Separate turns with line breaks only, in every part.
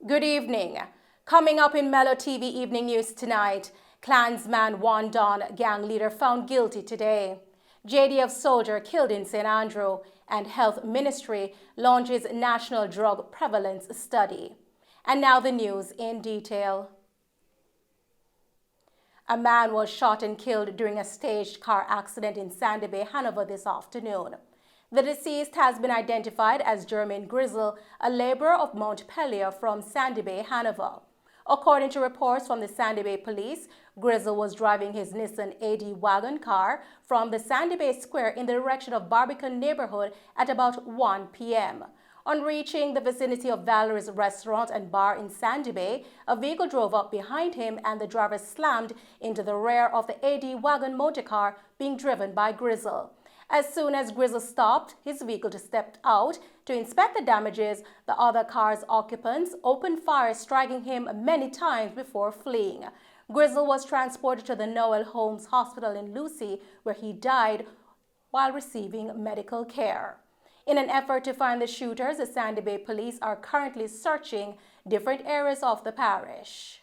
Good evening. Coming up in Mello TV Evening News tonight, Klansman One Don gang leader found guilty today. JDF soldier killed in St. Andrew, and Health Ministry launches National Drug Prevalence Study. And now the news in detail. A man was shot and killed during a staged car accident in Sandy Bay, Hanover this afternoon. The deceased has been identified as Jermaine Grizzle, a laborer of Montpelier from Sandy Bay, Hanover. According to reports from the Sandy Bay Police, Grizzle was driving his Nissan AD wagon car from the Sandy Bay Square in the direction of Barbican neighborhood at about 1 p.m. On reaching the vicinity of Valerie's restaurant and bar in Sandy Bay, a vehicle drove up behind him and the driver slammed into the rear of the AD wagon motor car being driven by Grizzle. As soon as Grizzle stopped his vehicle to step out to inspect the damages, the other car's occupants opened fire, striking him many times before fleeing. Grizzle was transported to the Noel Holmes Hospital in Lucy, where he died while receiving medical care. In an effort to find the shooters, the Sandy Bay Police are currently searching different areas of the parish.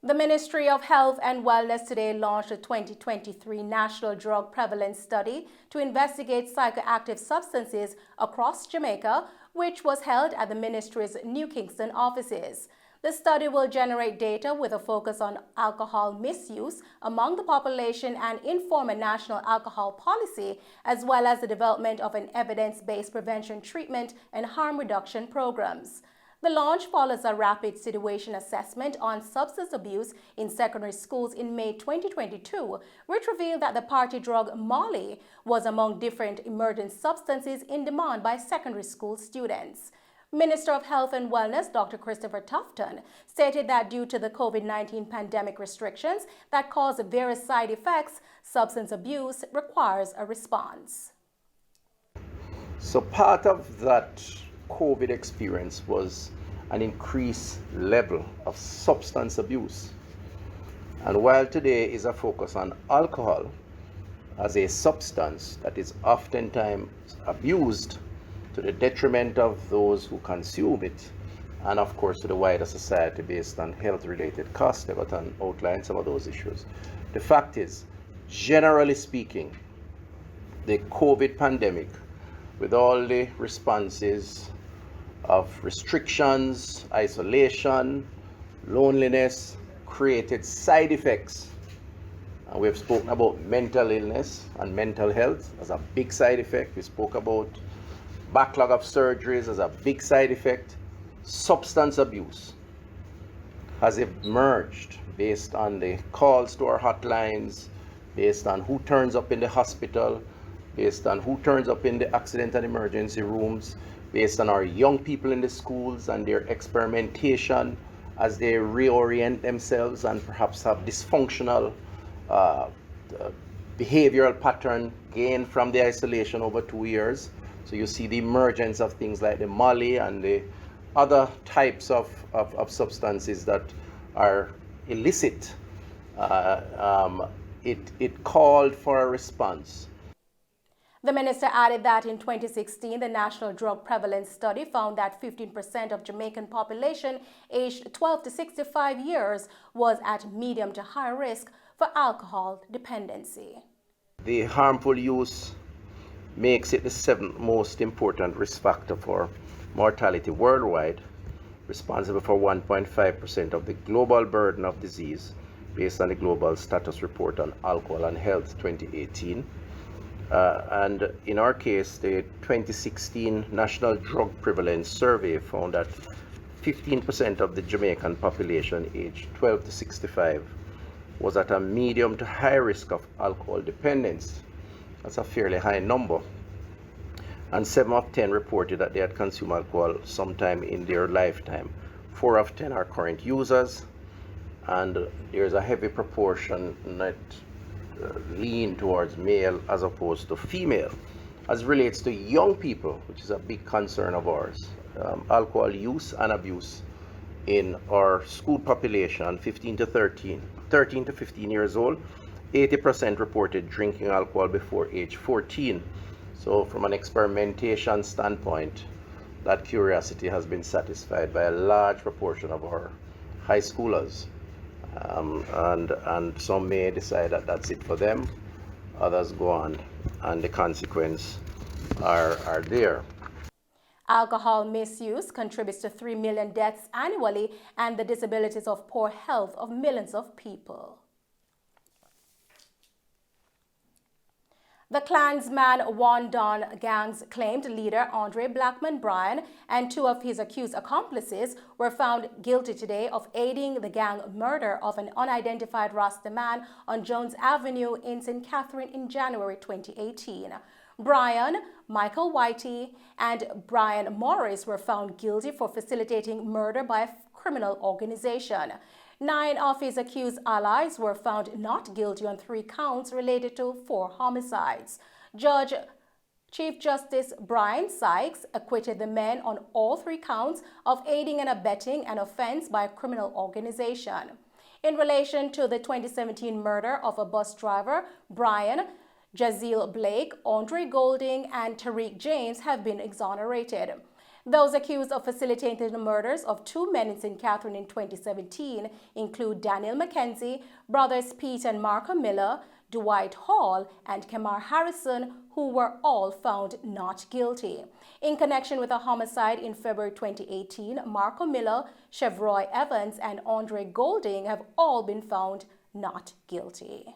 The Ministry of Health and Wellness today launched a 2023 National Drug Prevalence Study to investigate psychoactive substances across Jamaica, which was held at the ministry's New Kingston offices. The study will generate data with a focus on alcohol misuse among the population and inform a national alcohol policy, as well as the development of an evidence-based prevention, treatment, and harm reduction programs. The launch follows a rapid situation assessment on substance abuse in secondary schools in May 2022, which revealed that the party drug Molly was among different emergent substances in demand by secondary school students. Minister of Health and Wellness, Dr. Christopher Tufton, stated that due to the COVID-19 pandemic restrictions that cause various side effects, substance abuse requires a response.
So part of that COVID experience was an increased level of substance abuse. And while today is a focus on alcohol as a substance that is oftentimes abused to the detriment of those who consume it, and of course to the wider society based on health-related costs, Everton outlined some of those issues. The fact is, generally speaking, the COVID pandemic, with all the responses of restrictions, isolation, loneliness, created side effects. And we've spoken about mental illness and mental health as a big side effect. We spoke about backlog of surgeries as a big side effect. Substance abuse has emerged based on the calls to our hotlines, based on who turns up in the hospital, based on who turns up in the accident and emergency rooms, based on our young people in the schools and their experimentation as they reorient themselves and perhaps have dysfunctional behavioral pattern gained from the isolation over 2 years. So you see the emergence of things like the Molly and the other types of substances that are illicit. It called for a response.
The minister added that in 2016, the National Drug Prevalence Study found that 15% of Jamaican population aged 12 to 65 years was at medium to high risk for alcohol dependency.
The harmful use makes it the 7th most important risk factor for mortality worldwide, responsible for 1.5% of the global burden of disease based on the Global Status Report on Alcohol and Health 2018. And in our case, the 2016 National Drug Prevalence Survey found that 15% of the Jamaican population aged 12 to 65 was at a medium to high risk of alcohol dependence. That's a fairly high number. And 7 of 10 reported that they had consumed alcohol sometime in their lifetime. 4 of 10 are current users, and there's a heavy proportion that lean towards male as opposed to female. As relates to young people, which is a big concern of ours, alcohol use and abuse in our school population, 13 to 15 years old, 80% reported drinking alcohol before age 14. So from an experimentation standpoint, that curiosity has been satisfied by a large proportion of our high schoolers. And some may decide that that's it for them, others go on, and the consequences are there.
Alcohol misuse contributes to 3 million deaths annually and the disabilities of poor health of millions of people. The Klansman One Don gang's claimed leader, Andre Blackman Bryan, and 2 of his accused accomplices were found guilty today of aiding the gang murder of an unidentified Rasta man on Jones Avenue in St. Catherine in January 2018. Bryan, Michael Whitey, and Brian Morris were found guilty for facilitating murder by a criminal organization. 9 of his accused allies were found not guilty on 3 counts related to 4 homicides. Chief Justice Brian Sykes acquitted the men on all 3 counts of aiding and abetting an offense by a criminal organization. In relation to the 2017 murder of a bus driver, Brian, Jazeel Blake, Andre Golding, and Tariq James have been exonerated. Those accused of facilitating the murders of 2 men in St. Catherine in 2017 include Daniel McKenzie, brothers Pete and Marco Miller, Dwight Hall, and Kemar Harrison, who were all found not guilty. In connection with a homicide in February 2018, Marco Miller, Chevroy Evans, and Andre Golding have all been found not guilty.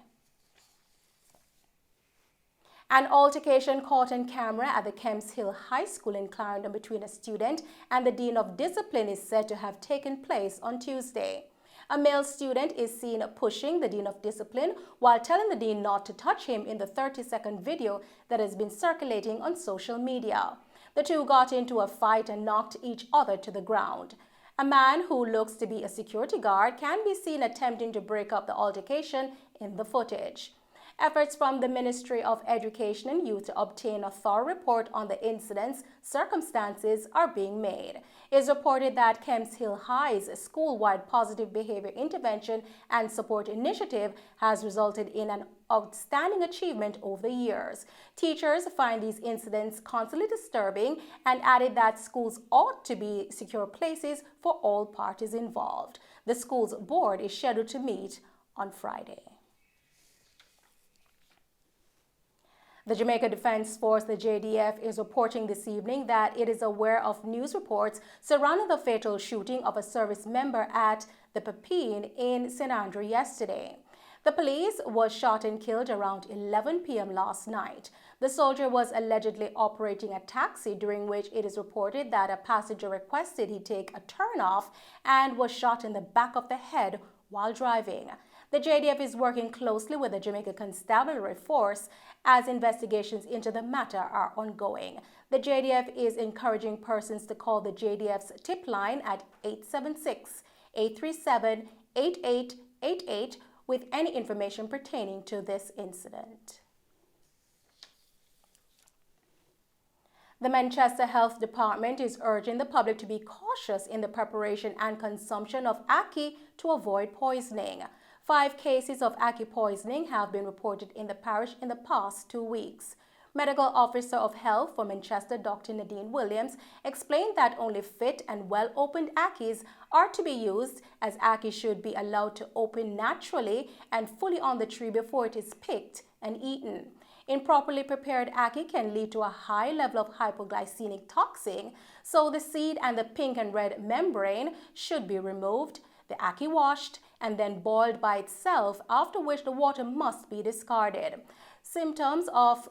An altercation caught on camera at the Kemps Hill High School in Clarendon between a student and the Dean of Discipline is said to have taken place on Tuesday. A male student is seen pushing the Dean of Discipline while telling the Dean not to touch him in the 30-second video that has been circulating on social media. The 2 got into a fight and knocked each other to the ground. A man who looks to be a security guard can be seen attempting to break up the altercation in the footage. Efforts from the Ministry of Education and Youth to obtain a thorough report on the incident's circumstances are being made. It is reported that Kemps Hill High's school-wide positive behavior intervention and support initiative has resulted in an outstanding achievement over the years. Teachers find these incidents constantly disturbing and added that schools ought to be secure places for all parties involved. The school's board is scheduled to meet on Friday. The Jamaica Defense Force, the JDF, is reporting this evening that it is aware of news reports surrounding the fatal shooting of a service member at the Pepin in St. Andrew yesterday. The police was shot and killed around 11 p.m. last night. The soldier was allegedly operating a taxi, during which it is reported that a passenger requested he take a turnoff and was shot in the back of the head while driving. The JDF is working closely with the Jamaica Constabulary Force as investigations into the matter are ongoing. The JDF is encouraging persons to call the JDF's tip line at 876-837-8888 with any information pertaining to this incident. The Manchester Health Department is urging the public to be cautious in the preparation and consumption of ackee to avoid poisoning. 5 cases of ackee poisoning have been reported in the parish in the past 2 weeks. Medical Officer of Health for Manchester, Dr. Nadine Williams, explained that only fit and well-opened ackees are to be used, as ackee should be allowed to open naturally and fully on the tree before it is picked and eaten. Improperly prepared ackee can lead to a high level of hypoglycemic toxin, so the seed and the pink and red membrane should be removed, the ackee washed, and then boiled by itself, after which the water must be discarded. Symptoms of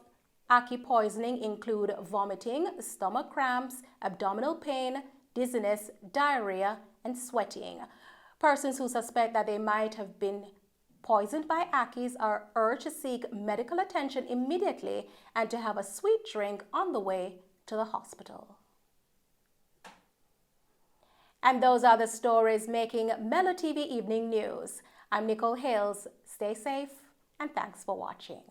ackee poisoning include vomiting, stomach cramps, abdominal pain, dizziness, diarrhea, and sweating. Persons who suspect that they might have been poisoned by ackees are urged to seek medical attention immediately and to have a sweet drink on the way to the hospital. And those are the stories making Mello TV Evening News. I'm Nicole Hales. Stay safe and thanks for watching.